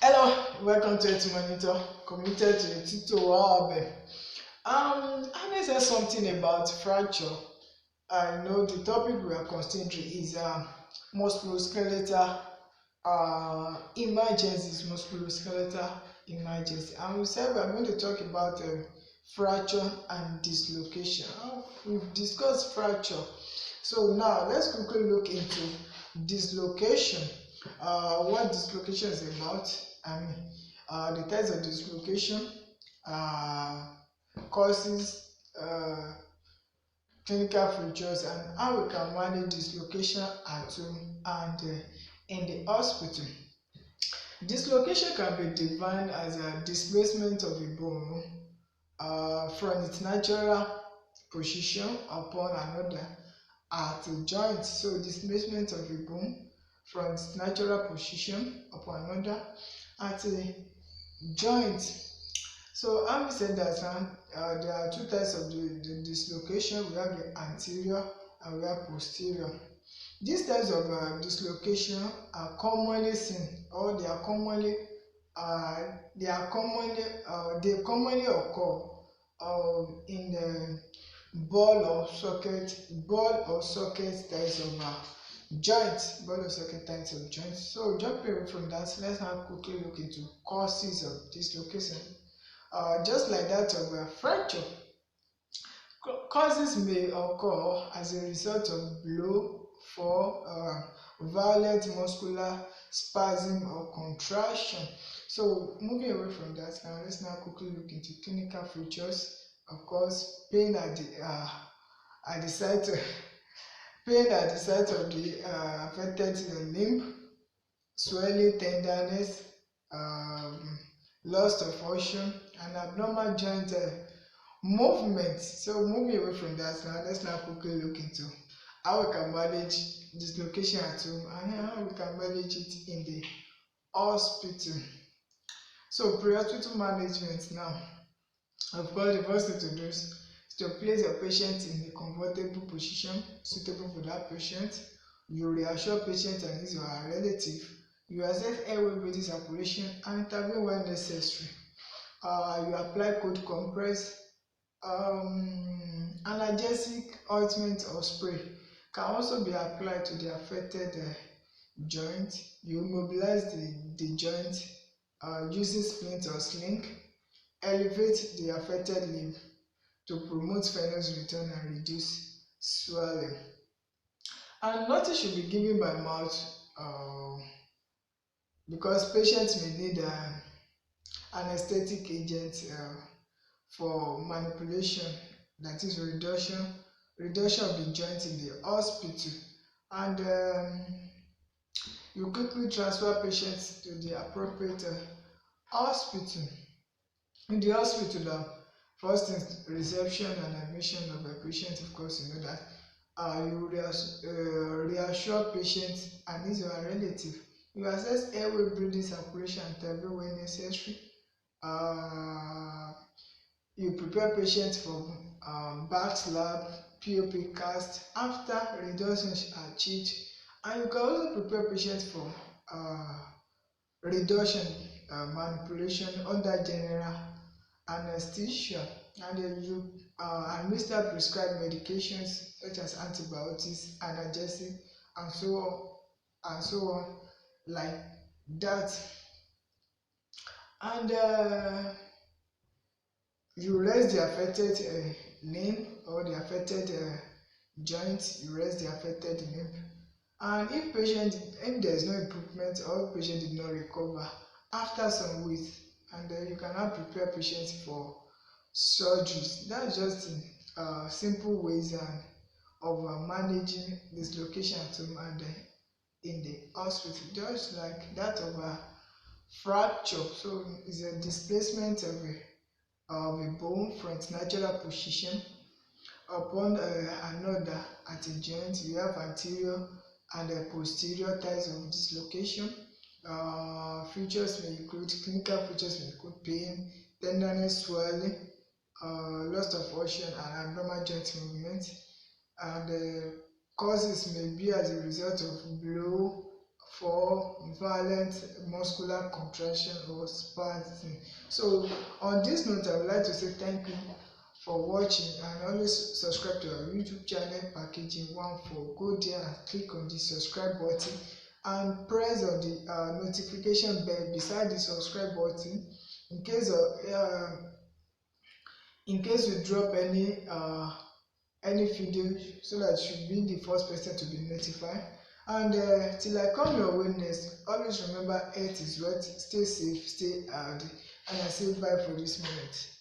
Hello, welcome to it monitor committed to the Tito Wabe. I said something about fracture. I know the topic we are considering is musculoskeletal emergencies, musculoskeletal emergency. And we said we are going to talk about fracture and dislocation. We've discussed fracture, so now let's quickly look into dislocation. What dislocation is about? I mean, the types of dislocation, uh, causes, clinical features, and how we can manage dislocation at home and in the hospital. Dislocation can be defined as a displacement of a bone from its natural position upon another at a joint. So displacement of a bone from its natural position upon another at a joint. So having said that, there are two types of the dislocation. We have the anterior and we have posterior. These types of dislocation are commonly seen, or they commonly occur in the ball or socket types of ball or socket types of joints. So jumping away from that, let's now quickly look into causes of dislocation. Just like that of a fracture, causes may occur as a result of blow, fall, violent muscular spasm or contraction. So moving away from that, now let's now quickly look into clinical features. Of course, pain at the site of the affected limb, swelling, tenderness, loss of function, and abnormal joint movement. So moving away from that, now let's now quickly look into how we can manage dislocation at home and how we can manage it in the hospital. So pre-hospital management now. Of course, the first thing to do is to place your patient in a comfortable position suitable for that patient. You reassure patient and his or her relative. You assess airway breathing circulation and intervene when necessary. You apply cold compress, analgesic, ointment or spray can also be applied to the affected joint. You immobilize the joint using splint or sling. Elevate the affected limb to promote venous return and reduce swelling. And nothing should be given by mouth because patients may need anesthetic agent for manipulation, that is reduction of the joint in the hospital. And you quickly transfer patients to the appropriate hospital. In the hospital, first is reception and admission of a patient. Of course, you know that you reassure patient and his or her relative. You assess airway breathing circulation and intervene when necessary. You prepare patient for back slab, POP cast after reduction is achieved, and you can also prepare patient for reduction manipulation under general anesthesia, and then you administer prescribed medications such as antibiotics, analgesic, and so on like that. And you rest the affected limb or the affected joint. You rest the affected limb, and if there is no improvement or patient did not recover after some weeks, and then you can now prepare patients for surgeries. That's just simple ways of managing dislocation at home and in the hospital, just like that of a fracture. So it's a displacement of a bone from its natural position upon another at a joint. We have anterior and posterior types of dislocation. Features may include clinical features may include pain, tenderness, swelling, loss of function, and abnormal joint movement. And causes may be as a result of blow, for violent muscular contraction or spasm. So on this note, I would like to say thank you for watching, and always subscribe to our YouTube channel Packaging 14. Go there and click on the subscribe button and press on the notification bell beside the subscribe button in case we drop any video, so that you should be the first person to be notified. And till I come your way next, always remember health is wealth. Stay safe, stay healthy, and I say bye for this moment.